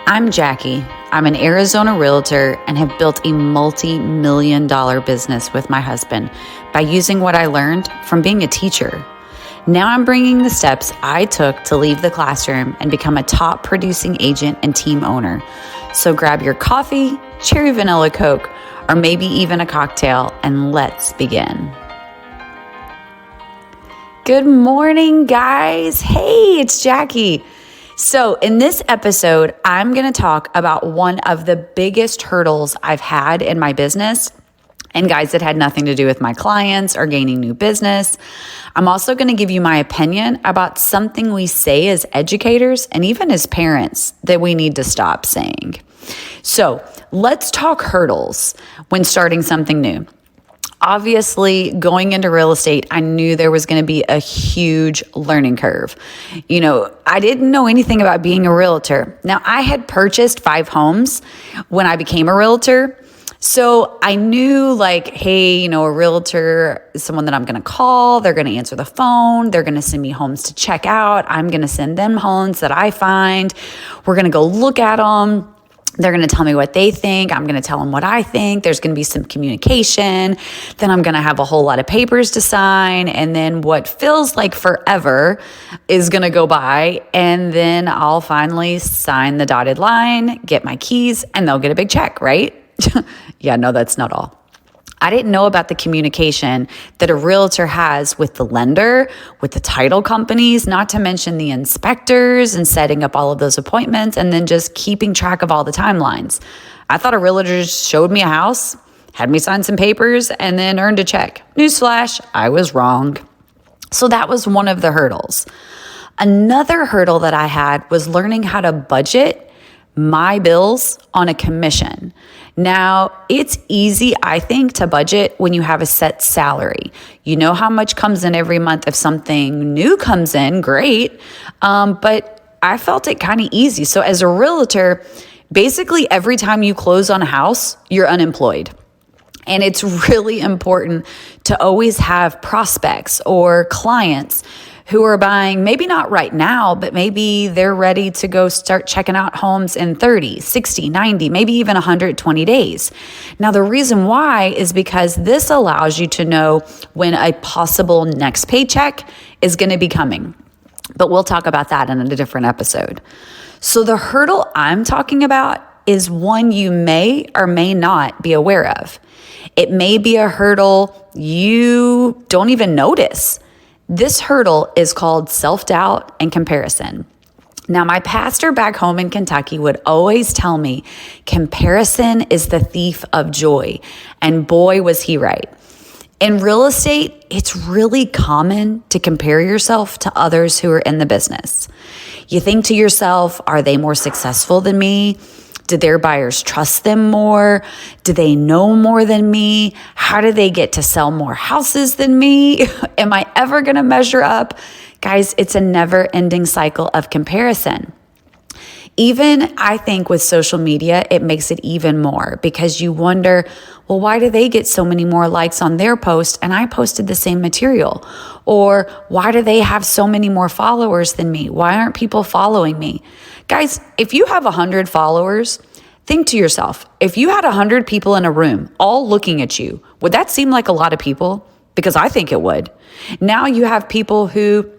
I'm Jackie. I'm an Arizona realtor and have built a multi-million-dollar business with my husband by using what I learned from being a teacher. Now I'm bringing the steps I took to leave the classroom and become a top producing agent and team owner. So grab your coffee, cherry vanilla Coke, or maybe even a cocktail, and let's begin. Good morning, guys. Hey, it's Jackie. So in this episode, I'm going to talk about one of the biggest hurdles I've had in my business. And guys, it had nothing to do with my clients or gaining new business. I'm also going to give you my opinion about something we say as educators and even as parents that we need to stop saying. So let's talk hurdles when starting something new. Obviously, going into real estate, I knew there was going to be a huge learning curve. I didn't know anything about being a realtor. Now, I had purchased 5 homes when I became a realtor. So I knew hey, a realtor is someone that I'm going to call. They're going to answer the phone. They're going to send me homes to check out. I'm going to send them homes that I find. We're going to go look at them. They're going to tell me what they think. I'm going to tell them what I think. There's going to be some communication. Then I'm going to have a whole lot of papers to sign. And then what feels like forever is going to go by. And then I'll finally sign the dotted line, get my keys, and they'll get a big check, right? Yeah, no, that's not all. I didn't know about the communication that a realtor has with the lender, with the title companies, not to mention the inspectors and setting up all of those appointments and then just keeping track of all the timelines. I thought a realtor just showed me a house, had me sign some papers, and then earned a check. Newsflash, I was wrong. So that was one of the hurdles. Another hurdle that I had was learning how to budget my bills on a commission. Now, it's easy, I think, to budget when you have a set salary. You know how much comes in every month. If something new comes in, great. But I felt it kind of easy. So as a realtor, basically every time you close on a house, you're unemployed. And it's really important to always have prospects or clients who are buying, maybe not right now, but maybe they're ready to go start checking out homes in 30, 60, 90, maybe even 120 days. Now, the reason why is because this allows you to know when a possible next paycheck is going to be coming. But we'll talk about that in a different episode. So the hurdle I'm talking about is one you may or may not be aware of. It may be a hurdle you don't even notice. This hurdle is called self-doubt and comparison. Now, my pastor back home in Kentucky would always tell me, comparison is the thief of joy. And boy, was he right. In real estate, it's really common to compare yourself to others who are in the business. You think to yourself, are they more successful than me? Do their buyers trust them more? Do they know more than me? How do they get to sell more houses than me? Am I ever going to measure up? Guys, it's a never-ending cycle of comparison. Even, I think, with social media, it makes it even more because you wonder, well, why do they get so many more likes on their post and I posted the same material? Or why do they have so many more followers than me? Why aren't people following me? Guys, if you have 100 followers, think to yourself, if you had 100 people in a room all looking at you, would that seem like a lot of people? Because I think it would. Now you have people who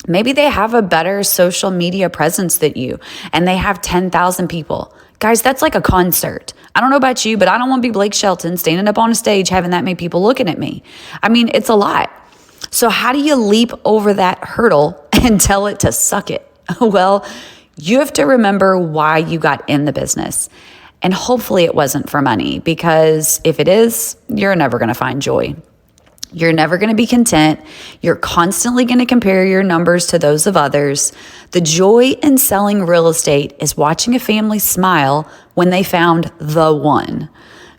maybe they have a better social media presence than you, and they have 10,000 people. Guys, that's like a concert. I don't know about you, but I don't want to be Blake Shelton standing up on a stage having that many people looking at me. I mean, it's a lot. So how do you leap over that hurdle and tell it to suck it? Well, you have to remember why you got in the business. And hopefully it wasn't for money, because if it is, you're never going to find joy. You're never going to be content. You're constantly going to compare your numbers to those of others. The joy in selling real estate is watching a family smile when they found the one.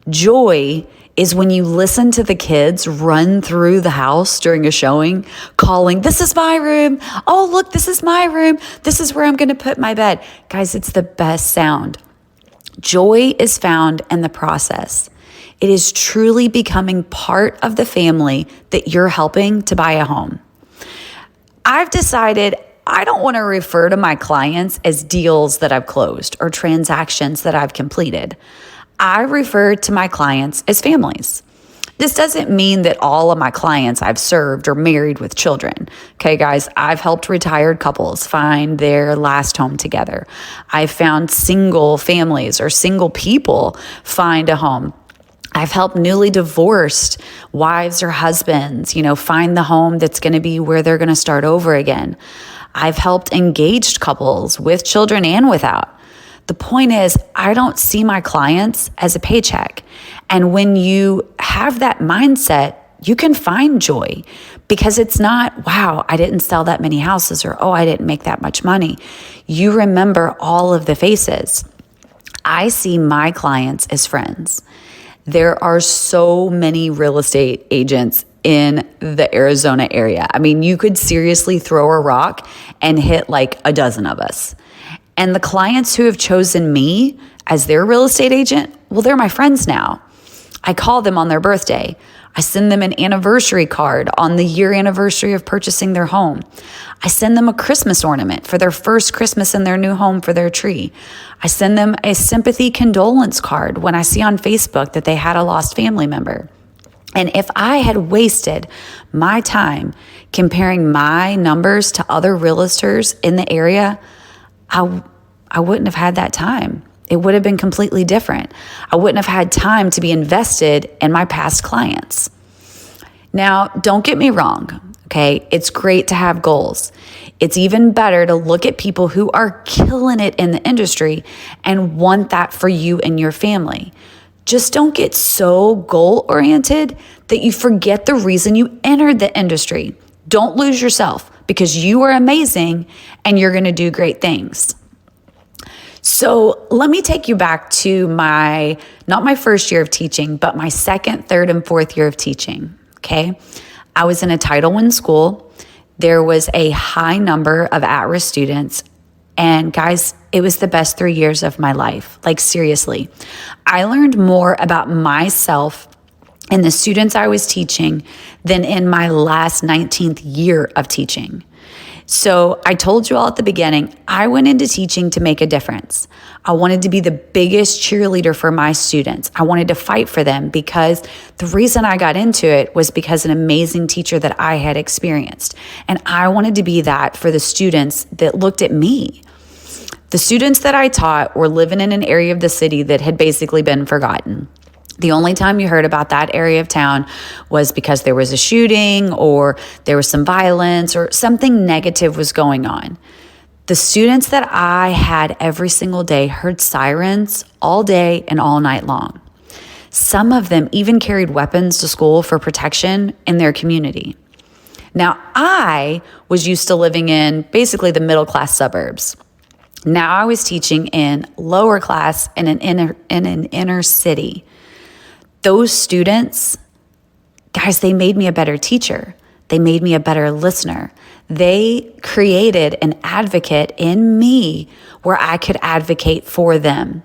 Joy is when you listen to the kids run through the house during a showing, calling, "This is my room. Oh, look, this is my room. This is where I'm going to put my bed." Guys, it's the best sound. Joy is found in the process. It is truly becoming part of the family that you're helping to buy a home. I've decided I don't want to refer to my clients as deals that I've closed or transactions that I've completed. I refer to my clients as families. This doesn't mean that all of my clients I've served are married with children. Okay, guys, I've helped retired couples find their last home together. I've found single families or single people find a home. I've helped newly divorced wives or husbands, find the home that's going to be where they're going to start over again. I've helped engaged couples with children and without. The point is, I don't see my clients as a paycheck. And when you have that mindset, you can find joy because it's not, wow, I didn't sell that many houses, or, oh, I didn't make that much money. You remember all of the faces. I see my clients as friends. There are so many real estate agents in the Arizona area. I mean, you could seriously throw a rock and hit like a dozen of us. And the clients who have chosen me as their real estate agent, well, they're my friends now. I call them on their birthday. I send them an anniversary card on the year anniversary of purchasing their home. I send them a Christmas ornament for their first Christmas in their new home for their tree. I send them a sympathy condolence card when I see on Facebook that they had a lost family member. And if I had wasted my time comparing my numbers to other realtors in the area, I wouldn't have had that time. It would have been completely different. I wouldn't have had time to be invested in my past clients. Now, don't get me wrong, okay? It's great to have goals. It's even better to look at people who are killing it in the industry and want that for you and your family. Just don't get so goal-oriented that you forget the reason you entered the industry. Don't lose yourself because you are amazing and you're going to do great things. So let me take you back to not my first year of teaching, but my second, third, and fourth year of teaching, okay? I was in a Title I school. There was a high number of at-risk students. And guys, it was the best 3 years of my life. Like seriously, I learned more about myself and the students I was teaching than in my last 19th year of teaching. So I told you all at the beginning, I went into teaching to make a difference. I wanted to be the biggest cheerleader for my students. I wanted to fight for them because the reason I got into it was because an amazing teacher that I had experienced. And I wanted to be that for the students that looked at me. The students that I taught were living in an area of the city that had basically been forgotten. The only time you heard about that area of town was because there was a shooting or there was some violence or something negative was going on. The students that I had every single day heard sirens all day and all night long. Some of them even carried weapons to school for protection in their community. Now, I was used to living in basically the middle-class suburbs. Now I was teaching in lower class in an inner city. Those students, guys, they made me a better teacher. They made me a better listener. They created an advocate in me where I could advocate for them.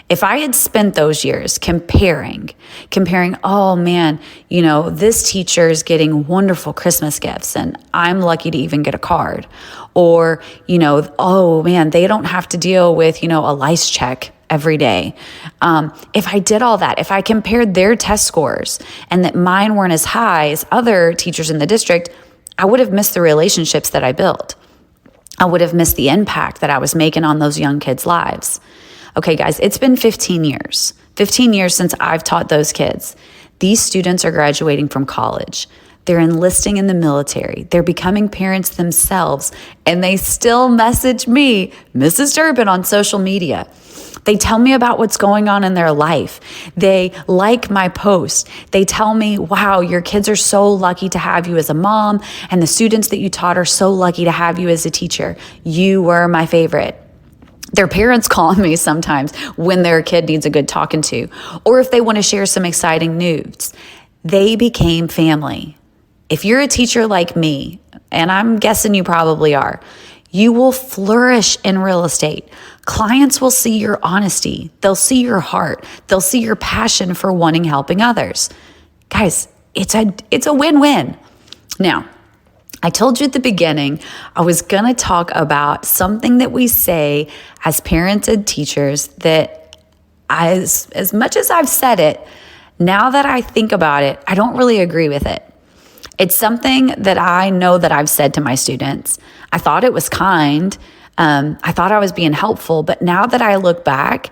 If I had spent those years comparing, oh man, this teacher is getting wonderful Christmas gifts and I'm lucky to even get a card. Or, oh man, they don't have to deal with, a lice check every day. If I did all that, if I compared their test scores and that mine weren't as high as other teachers in the district, I would have missed the relationships that I built. I would have missed the impact that I was making on those young kids' lives. Okay, guys, it's been 15 years. 15 years since I've taught those kids. These students are graduating from college. They're enlisting in the military. They're becoming parents themselves, and they still message me, Mrs. Durbin, on social media. They tell me about what's going on in their life. They like my post. They tell me, wow, your kids are so lucky to have you as a mom, and the students that you taught are so lucky to have you as a teacher. You were my favorite. Their parents call me sometimes when their kid needs a good talking to, or if they want to share some exciting news. They became family. If you're a teacher like me, and I'm guessing you probably are, you will flourish in real estate. Clients will see your honesty. They'll see your heart. They'll see your passion for helping others. Guys, it's a win-win. Now, I told you at the beginning, I was going to talk about something that we say as parents and teachers that as much as I've said it, now that I think about it, I don't really agree with it. It's something that I know that I've said to my students. I thought it was kind. I thought I was being helpful, but now that I look back,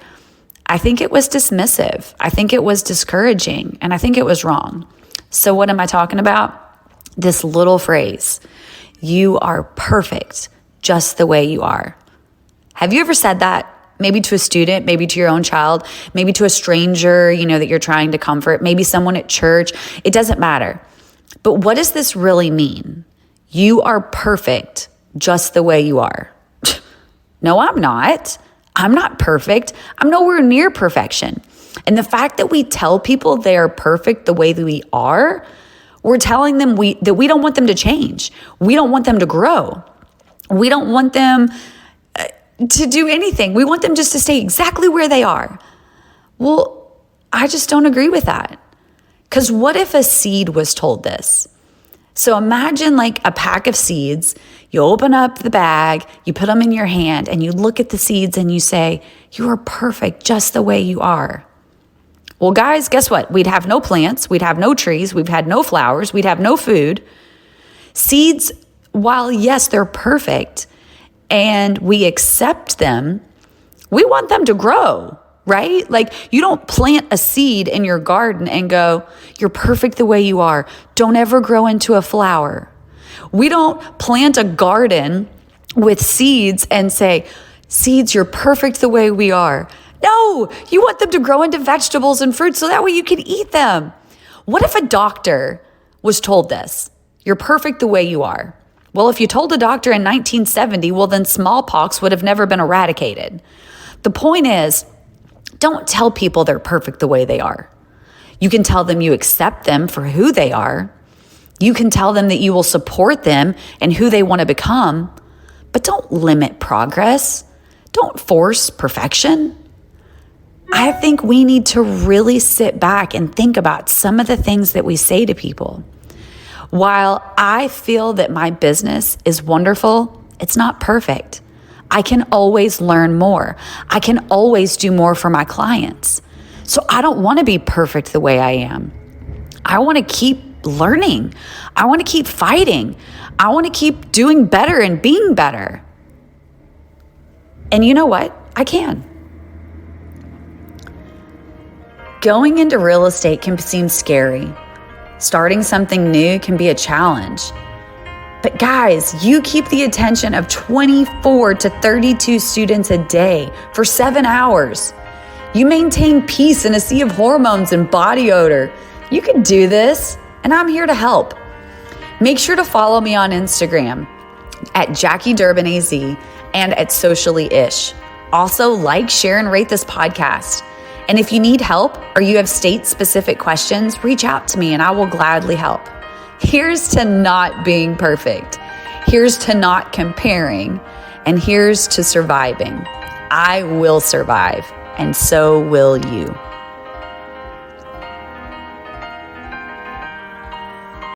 I think it was dismissive. I think it was discouraging, and I think it was wrong. So what am I talking about? This little phrase, you are perfect just the way you are. Have you ever said that? Maybe to a student, maybe to your own child, maybe to a stranger, that you're trying to comfort, maybe someone at church. It doesn't matter. But what does this really mean? You are perfect just the way you are. No, I'm not. I'm not perfect. I'm nowhere near perfection. And the fact that we tell people they are perfect the way that we are, we're telling them that we don't want them to change. We don't want them to grow. We don't want them to do anything. We want them just to stay exactly where they are. Well, I just don't agree with that. Because what if a seed was told this? So imagine like a pack of seeds. You open up the bag, you put them in your hand, and you look at the seeds and you say, you are perfect just the way you are. Well, guys, guess what? We'd have no plants. We'd have no trees. We've had no flowers. We'd have no food. Seeds, while yes, they're perfect and we accept them, we want them to grow, right? Like you don't plant a seed in your garden and go, you're perfect the way you are. Don't ever grow into a flower. We don't plant a garden with seeds and say, seeds, you're perfect the way we are. No, you want them to grow into vegetables and fruits so that way you can eat them. What if a doctor was told this? You're perfect the way you are. Well, if you told a doctor in 1970, well, then smallpox would have never been eradicated. The point is, don't tell people they're perfect the way they are. You can tell them you accept them for who they are. You can tell them that you will support them and who they want to become, but don't limit progress. Don't force perfection. I think we need to really sit back and think about some of the things that we say to people. While I feel that my business is wonderful, it's not perfect. I can always learn more. I can always do more for my clients. So I don't want to be perfect the way I am. I want to keep learning. I want to keep fighting. I want to keep doing better and being better. And you know what? I can. Going into real estate can seem scary. Starting something new can be a challenge. But guys, you keep the attention of 24 to 32 students a day for 7 hours. You maintain peace in a sea of hormones and body odor. You can do this, and I'm here to help. Make sure to follow me on Instagram at Jackie Durbin AZ and at Socially Ish. Also, like, share, and rate this podcast. And if you need help or you have state-specific questions, reach out to me and I will gladly help. Here's to not being perfect. Here's to not comparing. And here's to surviving. I will survive, and so will you.